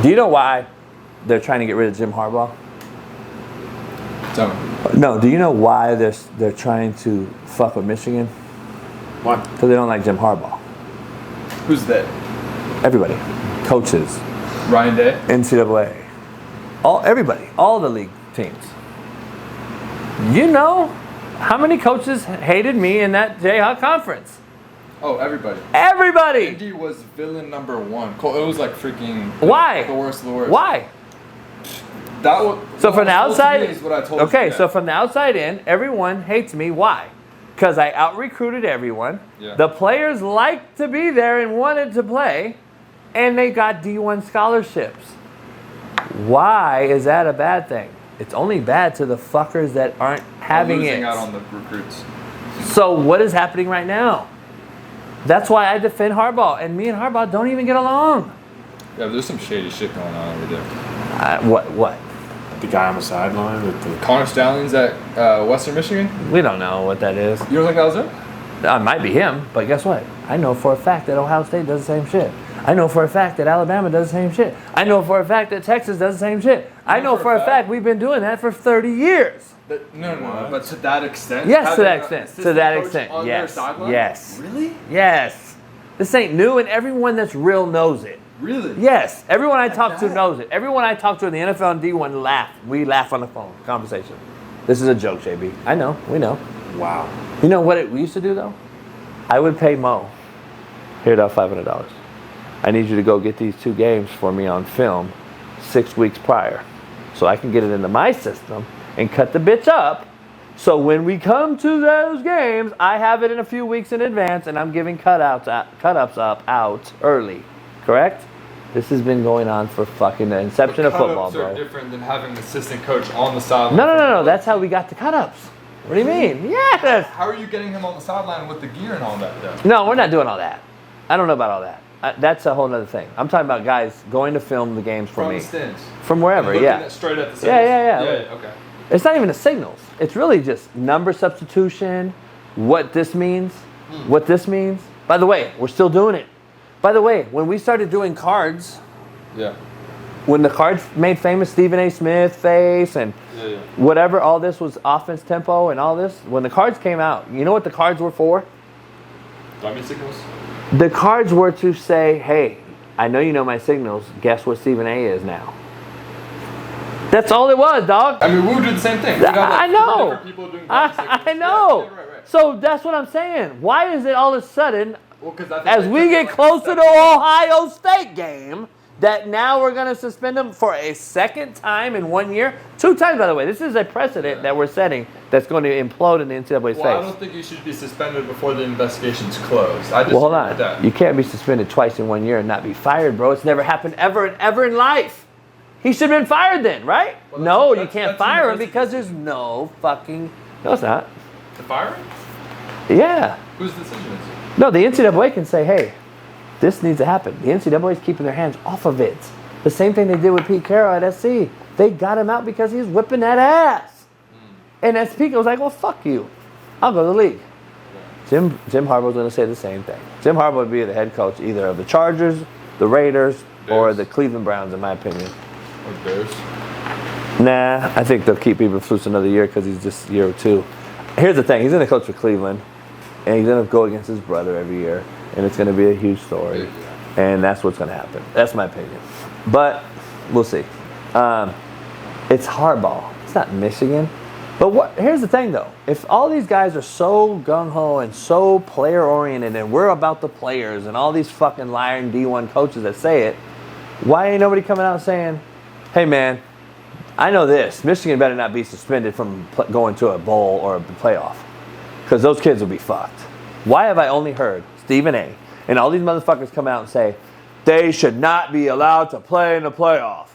Do you know why they're trying to get rid of Jim Harbaugh? Tell me. No. Do you know why they're trying to fuck with Michigan? Why? Because they don't like Jim Harbaugh. Who's they? Everybody, coaches, Ryan Day. NCAA, everybody, all the league teams. You know how many coaches hated me in that Jayhawk conference? Oh, everybody. Everybody. Indy was villain number one. It was like freaking. Why? The worst of the worst. Why? That was. So from the outside, is what I told okay. you. So from the outside in, everyone hates me. Why? Because I out-recruited everyone. Yeah. The players liked to be there and wanted to play, and they got D1 scholarships. Why is that a bad thing? It's only bad to the fuckers that aren't having losing it. out on the recruits. So what is happening right now? That's why I defend Harbaugh, and me and Harbaugh don't even get along. Yeah, there's some shady shit going on over there. What? The guy on the sideline with the Connor Stallings at Western Michigan? We don't know what that is. You don't think that was it? It might be him, but guess what? I know for a fact that Ohio State does the same shit. I know for a fact that Alabama does the same shit. I know for a fact that Texas does the same shit. I know for a fact we've been doing that for 30 years. No. But to that extent? Yes, to that extent. To that extent. On Yes. their sideline? Yes. Really? Yes. This ain't new, and everyone that's real knows it. Really? Yes. Everyone I talk to knows it. Everyone I talk to in the NFL and D1 laugh. We laugh on the phone. Conversation. This is a joke, JB. I know. We know. wow. You know what we used to do, though? I would pay Mo. Here, that $500. I need you to go get these 2 games for me on film 6 weeks prior, so I can get it into my system and cut the bitch up. So when we come to those games, I have it in a few weeks in advance, and I'm giving cut-ups out early. Correct? This has been going on for fucking the inception of football, bro. Cut-ups are different than having an assistant coach on the sideline. No. That's how we got the cut-ups. What do you mean? Yes. How are you getting him on the sideline with the gear and all that, though? No, we're not doing all that. I don't know about all that. That's a whole other thing. I'm talking about guys going to film the games for me. From the stands. From wherever, And yeah. looking straight at the signals. Yeah. Okay. It's not even the signals. It's really just number substitution, what this means, what this means. By the way, we're still doing it. By the way, when we started doing cards, Yeah. when the cards made famous Stephen A. Smith face and whatever, all this was offense tempo and all this, when the cards came out, you know what the cards were for? Dummy signals? The cards were to say, hey, I know you know my signals. Guess what Stephen A. is now? That's all it was, dog. I mean, we would do the same thing. We got, like, I know. different people doing dummy signals. I know. Yeah, right. So that's what I'm saying. Why is it all of a sudden, Well, 'cause I think as they we took it, get like, closer to a step Ohio State game, that now we're going to suspend them for a second time in 1 year? 2 times, by the way. This is a precedent that we're setting that's going to implode in the NCAA's Well, I face. don't think you should be suspended before the investigation's closed. I just Well, hold with on. that. You can't be suspended twice in 1 year and not be fired, bro. It's never happened ever in life. He should have been fired then, right? Well, No, you that's can't fire him university. because there's no fucking... No, it's not. The firing? Yeah. Whose decision is it? No, the NCAA can say, hey, this needs to happen. The NCAA is keeping their hands off of it. The same thing they did with Pete Carroll at SC. They got him out because he was whipping that ass. And as Pete was like, well, fuck you. I'll go to the league. Jim Harbaugh's going to say the same thing. Jim Harbaugh would be the head coach either of the Chargers, the Raiders, or the Cleveland Browns, in my opinion. Or Bears? Nah, I think they'll keep Eberflus another year because he's just year 2. Here's the thing. He's going to coach for Cleveland, and he's going to go against his brother every year, and it's going to be a huge story. And that's what's going to happen. That's my opinion. But we'll see. It's Harbaugh. It's not Michigan. But here's the thing, though. If all these guys are so gung-ho and so player-oriented and we're about the players and all these fucking lying D1 coaches that say it, why ain't nobody coming out saying, hey, man, I know this. Michigan better not be suspended from going to a bowl or a playoff because those kids will be fucked. Why have I only heard Stephen A. and all these motherfuckers come out and say they should not be allowed to play in the playoff?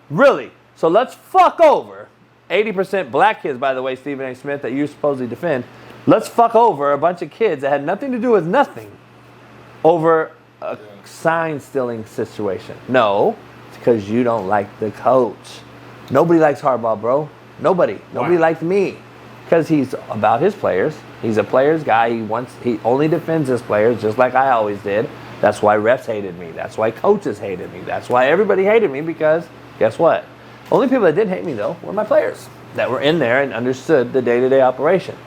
Really? So let's fuck over 80% black kids, by the way, Stephen A. Smith, that you supposedly defend. Let's fuck over a bunch of kids that had nothing to do with nothing over a sign-stealing situation. No, it's because you don't like the coach. Nobody likes Harbaugh, bro. Nobody. Nobody liked me because he's about his players. He's a player's guy. He only defends his players, just like I always did. That's why refs hated me. That's why coaches hated me. That's why everybody hated me because guess what? Only people that didn't hate me, though, were my players that were in there and understood the day-to-day operation.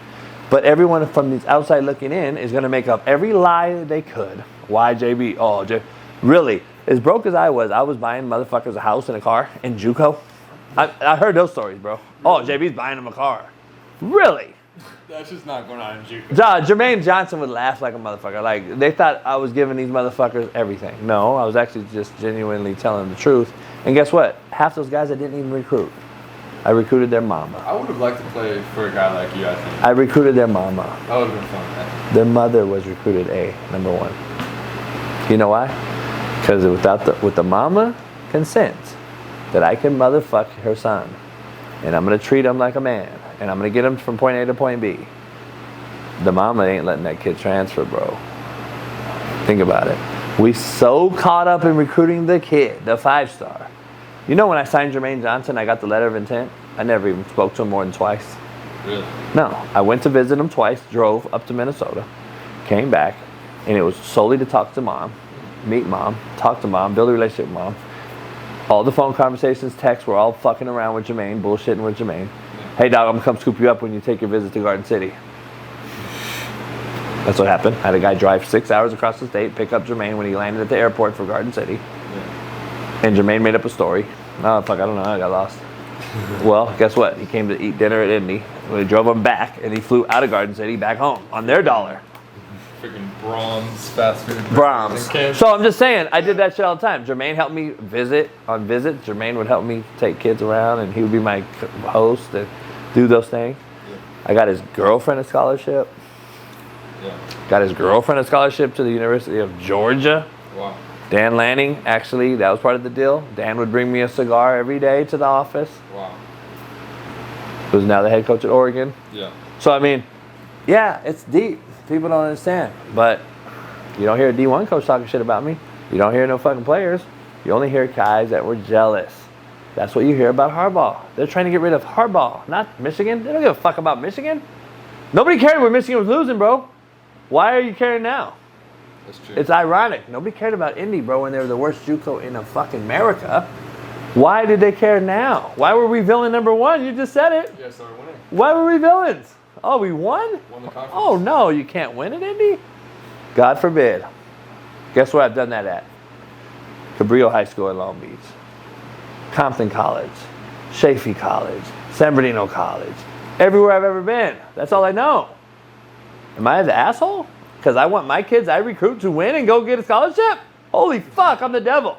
But everyone from these outside looking in is going to make up every lie they could. Why JB? Oh, really? As broke as I was buying motherfuckers a house and a car in JUCO. I heard those stories, bro. Oh, JB's buying them a car. Really? That's just not going on in JUCO. Jermaine Johnson would laugh like a motherfucker. Like, they thought I was giving these motherfuckers everything. No, I was actually just genuinely telling the truth. And guess what? Half those guys I didn't even recruit. I recruited their mama. I would have liked to play for a guy like you, I think. I recruited their mama. That would have been fun, man. Their mother was recruited number one. You know why? Because with the mama consent that I can motherfuck her son. And I'm going to treat him like a man. And I'm going to get him from point A to point B. The mama ain't letting that kid transfer, bro. Think about it. We so caught up in recruiting the kid, the 5-star. You know when I signed Jermaine Johnson, I got the letter of intent? I never even spoke to him more than twice. Really? No. I went to visit him twice, drove up to Minnesota, came back, and it was solely to talk to mom, meet mom, talk to mom, build a relationship with mom. All the phone conversations, texts, were all fucking around with Jermaine, bullshitting with Jermaine. Hey, dog, I'm going to come scoop you up when you take your visit to Garden City. That's what happened. I had a guy drive 6 hours across the state, pick up Jermaine when he landed at the airport for Garden City. Yeah. And Jermaine made up a story. Oh, fuck, I don't know. I got lost. Well, guess what? He came to eat dinner at Indy. We drove him back, and he flew out of Garden City back home on their dollar. Freaking Brahms fast food. Brahms. So I'm just saying, I did that shit all the time. Jermaine helped me visit on visits. Jermaine would help me take kids around, and he would be my host and do those things. Yeah. I got his girlfriend a scholarship. Yeah. Got his girlfriend a scholarship to the University of Georgia. Wow. Dan Lanning, actually, that was part of the deal. Dan would bring me a cigar every day to the office. Wow. Who's now the head coach at Oregon. Yeah. So, I mean, yeah, it's deep. People don't understand. But you don't hear a D1 coach talking shit about me. You don't hear no fucking players. You only hear guys that were jealous. That's what you hear about Harbaugh. They're trying to get rid of Harbaugh, not Michigan. They don't give a fuck about Michigan. Nobody cared when Michigan was losing, bro. Why are you caring now? That's true. It's ironic. Nobody cared about Indy, bro, when they were the worst JUCO in fucking America. Why did they care now? Why were we villain number one? You just said it. Yeah, so we're winning. Why were we villains? Oh, we won? Won the conference. Oh, no, you can't win at Indy? God forbid. Guess where I've done that at? Cabrillo High School in Long Beach. Compton College. Chaffee College. San Bernardino College. Everywhere I've ever been. That's all I know. Am I the asshole? Because I want my kids I recruit to win and go get a scholarship? Holy fuck, I'm the devil.